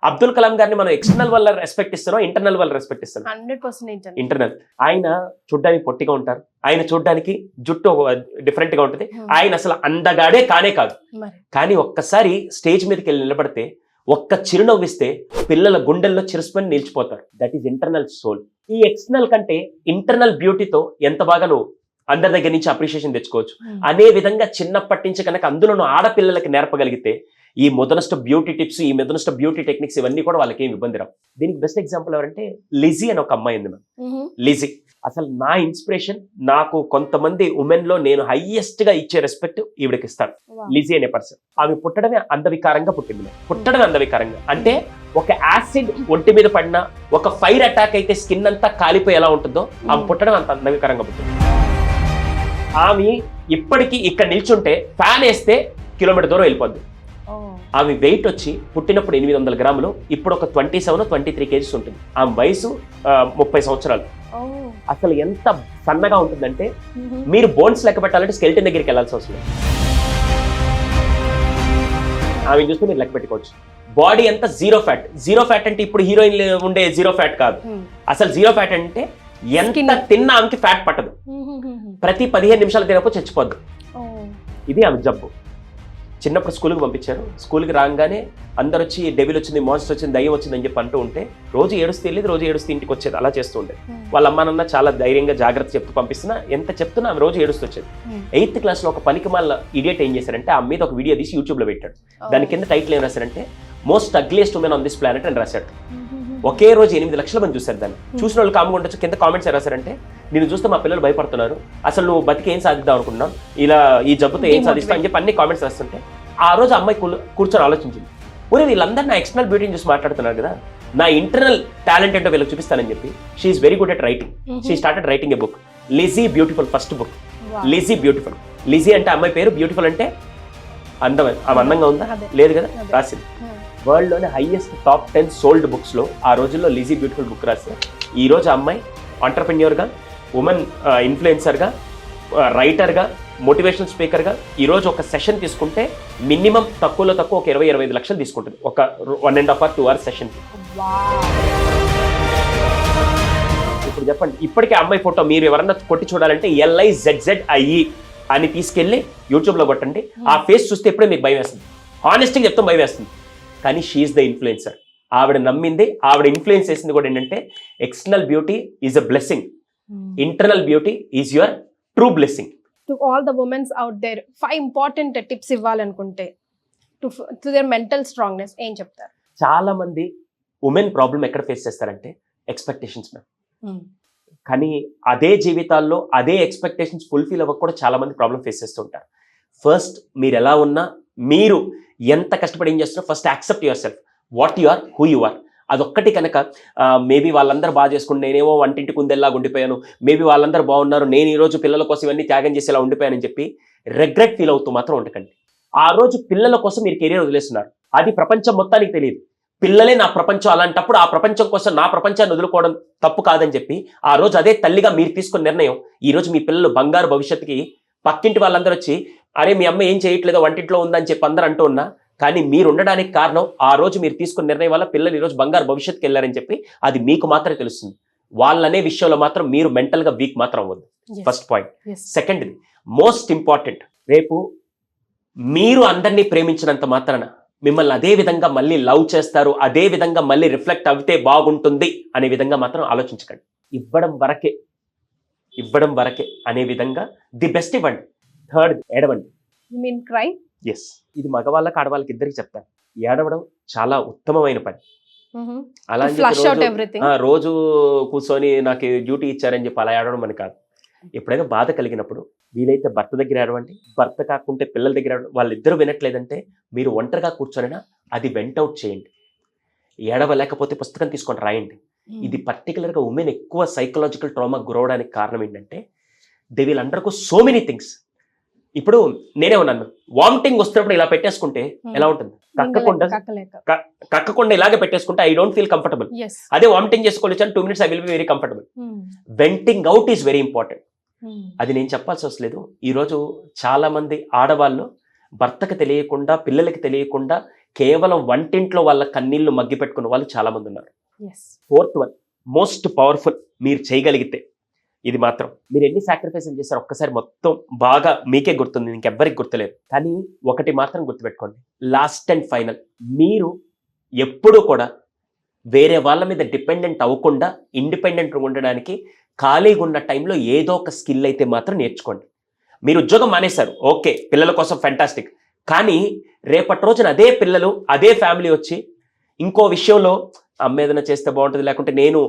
అబ్దుల్ కలాం గారిని మనం ఎక్స్టర్నల్ వల్ల రెస్పెక్ట్ ఇస్తున్నాం, ఇంటర్నల్ వల్ల రెస్పెక్ట్ ఇస్తున్నాం. 100% ఇంటర్నల్. ఆయన చూడ్డానికి పొట్టిగా ఉంటారు, ఆయన చూడ్డానికి జుట్టు డిఫరెంట్ గా ఉంటుంది, ఆయన అసలు అందగాడే కానే కాదు. కానీ ఒక్కసారి స్టేజ్ మీదకి వెళ్ళి నిలబడితే, ఒక్క చిరునవ్విస్తే పిల్లల గుండెల్లో చిరుస్పని నిలిచిపోతారు. That is internal soul. ఈ ఎక్స్టర్నల్ కంటే ఇంటర్నల్ బ్యూటీతో ఎంత బాగా నువ్వు అందరి దగ్గర నుంచి అప్రిషియేషన్ తెచ్చుకోవచ్చు. అదే విధంగా చిన్నప్పటి నుంచి కనుక అందులో ఆడపిల్లలకి నేర్పగలిగితే ఈ మొదనస్ట్ బ్యూటీ టిప్స్, ఈ మొదనస్ట్ బ్యూటీ టెక్నిక్స్ ఇవన్నీ కూడా వాళ్ళకి ఏం ఇబ్బంది రావు. దీనికి బెస్ట్ ఎగ్జాంపుల్ ఎవరంటే లిజీ అని ఒక అమ్మాయి ఉంది మ్యామ్. లిజీ అసలు నా ఇన్స్పిరేషన్. నాకు కొంతమంది ఉమెన్ లో నేను హైయెస్ట్ గా ఇచ్చే రెస్పెక్ట్ ఈవిడకి ఇస్తాను. లిజీ అనే పర్సన్. ఆమె పుట్టడమే అందవికారంగా పుట్టింది. పుట్టడమే అందవికారంగా అంటే ఒక యాసిడ్ ఒంటి మీద పడినా, ఒక ఫైర్ అటాక్ అయితే స్కిన్ అంతా కాలిపోయి ఎలా ఉంటుందో ఆమె పుట్టడం అంత అందవికారంగా పుట్టింది. ఆమె ఇప్పటికీ ఇక్కడ నిల్చుంటే ఫ్యాన్ వేస్తే కిలోమీటర్ దూరం వెళ్ళిపోద్ది. ఆమె వెయిట్ వచ్చి పుట్టినప్పుడు 800 గ్రాములు, ఇప్పుడు ఒక 27-23 కేజీస్ ఉంటుంది. ఆమె వయసు 30 సంవత్సరాలు. అసలు ఎంత సన్నగా ఉంటుందంటే మీరు బోన్స్ లెక్క పెట్టాలంటే స్కెల్టన్ దగ్గరికి వెళ్ళాల్సిన అవసరం లేదు. ఆమె చూస్తే మీరు లెక్క పెట్టుకోవచ్చు. బాడీ అంతా జీరో ఫ్యాట్. జీరో ఫ్యాట్ అంటే ఇప్పుడు హీరోయిన్ ఉండే జీరో ఫ్యాట్ కాదు. అసలు జీరో ఫ్యాట్ అంటే ఎంత తిన్నా ఆమెకి ఫ్యాట్ పట్టదు. ప్రతి 15 నిమిషాలు తినకపోతే చచ్చిపోద్దు. ఇది ఆమె జబ్బు. చిన్నప్పుడు స్కూల్కి పంపించారు. స్కూల్కి రాగానే అందరు వచ్చి డెవిల్ వచ్చింది, మాన్స్టర్ వచ్చింది, దయ్యం వచ్చింది అని చెప్పి అంటూ ఉంటే రోజు ఏడుస్తూ వెళ్ళేది, రోజు ఏడుస్తూ ఇంటికి వచ్చేది. అలా చేస్తూ ఉండేది. వాళ్ళ అమ్మ నాన్న చాలా ధైర్యంగా జాగ్రత్త చెప్తూ పంపిస్తున్నా, ఎంత చెప్తున్నా ఆమె రోజు ఏడుస్తూ వచ్చేది. 8th క్లాస్లో ఒక పనికి మళ్ళీ ఇడియట్ ఏం చేశారంటే ఆ మీద ఒక వీడియో తీసి యూట్యూబ్లో పెట్టాడు. దాని కింద టైటిల్ ఏం రాశారంటే most ugliest women on this planet అని రాశాడు. ఒకే రోజు 8 లక్షల మంది చూశారు దాన్ని. చూసిన వాళ్ళు కామ్గా ఉండొచ్చు. కింద కామెంట్స్ రాశారంటే నేను చూస్తే మా పిల్లలు భయపడుతున్నారు, అసలు నువ్వు బతికి ఏం సాధిద్దాం అనుకుంటున్నావు, ఇలా ఈ జబ్బుతో ఏం సాధిస్తావు అని చెప్పి అన్ని కామెంట్స్ రాస్తుంటే ఆ రోజు అమ్మాయి కూర్చొని ఆలోచించింది. ఊరే వీళ్ళందరూ నా ఎక్స్టర్నల్ బ్యూటీని చూసి మాట్లాడుతున్నారు కదా, నా ఇంటర్నల్ టాలెంట్ ఏంటో వీళ్ళకి చూపిస్తానని చెప్పి she's very good at writing. She started writing a book, Lizzie beautiful. First book Lizzie beautiful. Lizzie అంటే అమ్మాయి పేరు, బ్యూటిఫుల్ అంటే అందమే. ఆమె అందంగా ఉందా? లేదు కదా. రాసింది. వరల్డ్లోనే హైయెస్ట్ టాప్ 10 సోల్డ్ బుక్స్లో ఆ రోజుల్లో లిజీ బ్యూటిఫుల్ బుక్ రాసి ఈ రోజు అమ్మాయి ఆంటర్ప్రెన్యూర్గా, ఉమెన్ ఇన్ఫ్లుయెన్సర్గా, రైటర్గా, మోటివేషనల్ స్పీకర్గా ఈరోజు ఒక సెషన్ తీసుకుంటే మినిమం తక్కువలో తక్కువ ఒక 20-25 లక్షలు తీసుకుంటుంది ఒక 1.5 or 2 hours సెషన్కి. ఇప్పుడు చెప్పండి, ఇప్పటికే అమ్మాయి ఫోటో మీరు ఎవరన్నా కొట్టి చూడాలంటే LIZZIE అని తీసుకెళ్ళి యూట్యూబ్లో కొట్టండి. ఆ ఫేస్ చూస్తే ఎప్పుడే మీకు భయం వేస్తుంది. హానెస్ట్గా చెప్తాం భయం వేస్తుంది. కానీ షీఈస్ ద ఇన్ఫ్లుయెన్సర్. ఆవిడ నమ్మింది, ఆవిడ ఇన్ఫ్లుయెన్స్ చేసింది కూడా ఏంటంటే external beauty is a blessing, internal beauty is your true blessing. To all the womens out there 5 important tips ఇవ్వాలనుకుంటే టు దేర్ మెంటల్ స్ట్రాంగ్నెస్ ఏం చెప్తారు? చాలా మంది ఉమెన్ ప్రాబ్లం ఎక్కడ ఫేస్ చేస్తారంటే ఎక్స్పెక్టేషన్స్ మ్యామ్. కానీ అదే జీవితాల్లో అదే ఎక్స్పెక్టేషన్స్ ఫుల్ఫిల్ అవ్వక కూడా చాలా మంది ప్రాబ్లం ఫేస్ చేస్తుంటారు. ఫస్ట్ మీరు ఎలా ఉన్నా, మీరు ఎంత కష్టపడి ఏం చేస్తున్నారో first accept your self, what you are, who you are. అదొక్కటి కనుక మేబీ వాళ్ళందరూ బాగా చేసుకుని నేనేమో వంటింటి కుందేలాగా ఉండిపోయాను, మేబీ వాళ్ళందరూ బాగున్నారు, నేను ఈరోజు పిల్లల కోసం ఇవన్నీ త్యాగం చేసేలా ఉండిపోయానని చెప్పి రిగ్రెట్ ఫీల్ అవుతూ మాత్రం ఉండకండి. ఆ రోజు పిల్లల కోసం మీరు కెరీర్ వదిలేస్తున్నారు, అది ప్రపంచం మొత్తానికి తెలియదు. పిల్లలే నా ప్రపంచం, అలాంటప్పుడు ఆ ప్రపంచం కోసం నా ప్రపంచాన్ని వదులుకోవడం తప్పు కాదని చెప్పి ఆ రోజు అదే తల్లిగా మీరు తీసుకున్న నిర్ణయం ఈ రోజు మీ పిల్లలు బంగారు భవిష్యత్తుకి పక్కింటి వాళ్ళందరూ వచ్చి అరే మీ అమ్మ ఏం చేయట్లేదో వంటింట్లో ఉందని చెప్పి అందరూ అంటూ ఉన్నా, కానీ మీరు ఉండడానికి కారణం ఆ రోజు మీరు తీసుకున్న నిర్ణయం వల్ల పిల్లలు ఈరోజు బంగారు భవిష్యత్తుకి వెళ్ళారని చెప్పి అది మీకు మాత్రమే తెలుస్తుంది. వాళ్ళనే విషయంలో మాత్రం మీరు మెంటల్గా వీక్ మాత్రం అవ్వద్దు. First point. సెకండ్ది మోస్ట్ ఇంపార్టెంట్, రేపు మీరు అందరినీ ప్రేమించినంత మాత్రాన మిమ్మల్ని అదే విధంగా మళ్ళీ లవ్ చేస్తారు, అదే విధంగా మళ్ళీ రిఫ్లెక్ట్ అవుతే బాగుంటుంది అనే విధంగా మాత్రం ఆలోచించకండి. ఇవ్వడం వరకే అనే విధంగా ది బెస్ట్ ఇవ్వండి. థర్డ్, ఏడవండి. క్రై? ఎస్, ఇది మగవాళ్ళకి ఆడవాళ్ళకి ఇద్దరికి చెప్తాను. ఏడవడం చాలా ఉత్తమమైన పని. అలా రోజు కూర్చొని నాకు డ్యూటీ ఇచ్చారని చెప్పి అలా ఏడవడం అని కాదు. ఎప్పుడైనా బాధ కలిగినప్పుడు వీలైతే భర్త దగ్గర ఏడవండి, భర్త కాకుంటే పిల్లల దగ్గర ఏడవండి. వాళ్ళిద్దరూ వినట్లేదంటే మీరు ఒంటరిగా కూర్చొనినా అది వెంట్ అవుట్ చేయండి. ఏడవలేకపోతే పుస్తకం తీసుకొని రాయండి. ఇది పర్టికులర్గా ఉమెన్ ఎక్కువ సైకలాజికల్ ట్రామా గురవడానికి కారణం ఏంటంటే they will undergo so many things. ఇప్పుడు నేనే ఉన్నాను, వామిటింగ్ వస్తున్నప్పుడు ఇలా పెట్టేసుకుంటే ఎలా ఉంటుంది? కక్కకుండా ఇలాగే పెట్టేసుకుంటే ఐ డోంట్ ఫీల్ కంఫర్టబుల్. అదే వామిటింగ్ చేసుకోవచ్చు 2 minutes I will be very comfortable. Venting out is very important. అది నేను చెప్పాల్సి వస్తలేదు. ఈరోజు చాలా మంది ఆడవాళ్ళు భర్తకు తెలియకుండా, పిల్లలకి తెలియకుండా కేవలం వంటింట్లో వాళ్ళ కన్నీళ్లు మగ్గి పెట్టుకున్న వాళ్ళు చాలా మంది ఉన్నారు. ఫోర్త్ వన్, మోస్ట్ పవర్ఫుల్, మీరు చేయగలిగితే ఇది మాత్రం, మీరు ఎన్ని సాక్రిఫైసులు చేశారు ఒక్కసారి మొత్తం బాగా మీకే గుర్తుంది, ఇంకెవ్వరికి గుర్తులేదు. కానీ ఒకటి మాత్రం గుర్తుపెట్టుకోండి, లాస్ట్ అండ్ ఫైనల్, మీరు ఎప్పుడూ కూడా వేరే వాళ్ళ మీద డిపెండెంట్ అవ్వకుండా ఇండిపెండెంట్ ఉండడానికి ఖాళీగా ఉన్న టైంలో ఏదో ఒక స్కిల్ అయితే మాత్రం నేర్చుకోండి. మీరు ఉద్యోగం మానేశారు, ఓకే, పిల్లల కోసం ఫెంటాస్టిక్, కానీ రేపటి రోజున అదే పిల్లలు అదే ఫ్యామిలీ వచ్చి ఇంకో విషయంలో అమ్మ ఏదైనా చేస్తే బాగుంటుంది, లేకుంటే నేను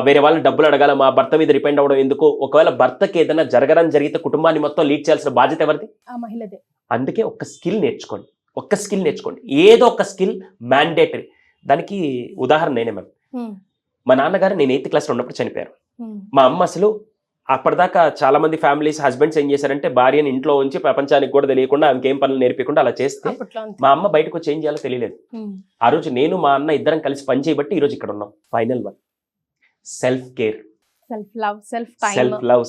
వేరే వాళ్ళని డబ్బులు అడగాల, మా భర్త మీద డిపెండ్ అవ్వడం ఎందుకు, ఒకవేళ భర్తకి ఏదైనా జరగడం జరిగితే కుటుంబాన్ని మొత్తం లీడ్ చేయాల్సిన బాధ్యత ఎవరిది? ఆ మహిళదే. అందుకే ఒక్క స్కిల్ నేర్చుకోండి, ఏదో ఒక స్కిల్ మ్యాండేటరీ. దానికి ఉదాహరణ నేనే మ్యామ్. మా నాన్నగారు నేను 8th క్లాస్లో ఉన్నప్పుడు చనిపోయారు. మా అమ్మ అసలు అప్పటిదాకా చాలా మంది ఫ్యామిలీస్ హస్బెండ్స్ ఏం చేశారంటే భార్యని ఇంట్లో ఉంచి ప్రపంచానికి కూడా తెలియకుండా ఆమెకేం పనులు నేర్పకుండా అలా చేస్తే మా అమ్మ బయటకు వచ్చి ఏం చేయాలో తెలియలేదు. ఆ రోజు నేను మా అన్న ఇద్దరం కలిసి పని చేయబట్టి ఈ రోజు ఇక్కడ ఉన్నాం. Final one, self care,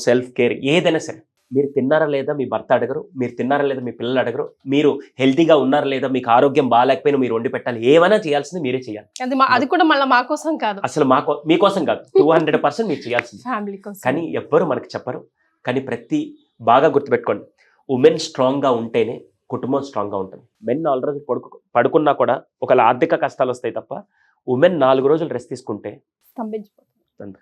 self care. ఏదైనా సరే, మీరు తిన్నారా లేదా మీ భర్త అడగరు, మీరు తిన్నారా లేదా మీ పిల్లలు అడగరు, మీరు హెల్తీగా ఉన్నారా లేదా, మీకు ఆరోగ్యం బాగాలేకపోయినా మీరు వండి పెట్టాలి. ఏమైనా చేయాల్సింది మీరే చేయాలి. అది కూడా మళ్ళీ మా కోసం కాదు, అసలు మీకోసం కాదు, 200% మీరు చేయాల్సింది ఫ్యామిలీ కోసం. కానీ ఎవ్వరు మనకు చెప్పరు. కానీ బాగా గుర్తుపెట్టుకోండి, ఉమెన్ స్ట్రాంగ్గా ఉంటేనే కుటుంబం స్ట్రాంగ్గా ఉంటుంది. మెన్ 4 రోజులు పడుకున్నా కూడా ఒకవేళ ఆర్థిక కష్టాలు వస్తాయి తప్ప, ఉమెన్ 4 రోజులు రెస్ట్ తీసుకుంటే స్తంభించిపోతుంది.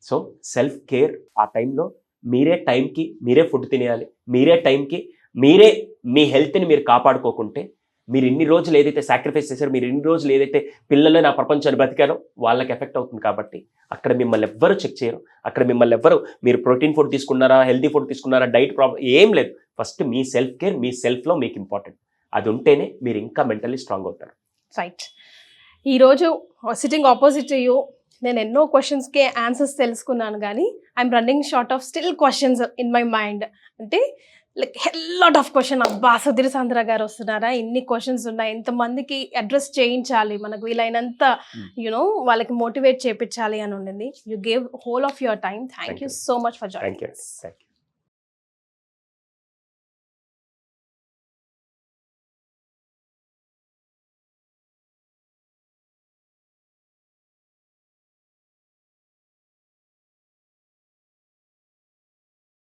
సో సెల్ఫ్ కేర్, ఆ టైంలో మీరే టైంకి మీరే ఫుడ్ తినేయాలి, మీరే టైంకి మీరే మీ హెల్త్ని మీరు కాపాడుకోకుంటే, మీరు ఇన్ని రోజులు ఏదైతే సాక్రిఫైస్ చేశారో, మీరు ఇన్ని రోజులు ఏదైతే పిల్లలు నా ప్రపంచాన్ని బతికారో వాళ్ళకి ఎఫెక్ట్ అవుతుంది. కాబట్టి అక్కడ మిమ్మల్ని ఎవ్వరు చెక్ చేయరు, అక్కడ మిమ్మల్ని ఎవ్వరు మీరు ప్రోటీన్ ఫుడ్ తీసుకున్నారా, హెల్తీ ఫుడ్ తీసుకున్నారా, డైట్ ప్రాబ్లం ఏం లేదు. ఫస్ట్ మీ సెల్ఫ్ కేర్, మీ సెల్ఫ్లో మీకు ఇంపార్టెంట్. అది ఉంటేనే మీరు ఇంకా మెంటల్లీ స్ట్రాంగ్ అవుతారు. రైట్. ఈరోజు సిట్టింగ్ ఆపోజిట్ టు యూ నేను ఎన్నో క్వశ్చన్స్కి ఆన్సర్స్ తెలుసుకున్నాను, కానీ I'm running short of still questions in my mind. అంటే లైక్ లాట్ ఆఫ్ క్వశ్చన్, అబ్బా సుధీర్ సాంద్ర గారు వస్తున్నారా, ఇన్ని క్వశ్చన్స్ ఉన్నాయి, ఎంతమందికి అడ్రస్ చేయించాలి, మనకు వీలైనంత యునో వాళ్ళకి మోటివేట్ చేయించాలి అని ఉండింది. You gave whole of your time. Thank you so much for joining.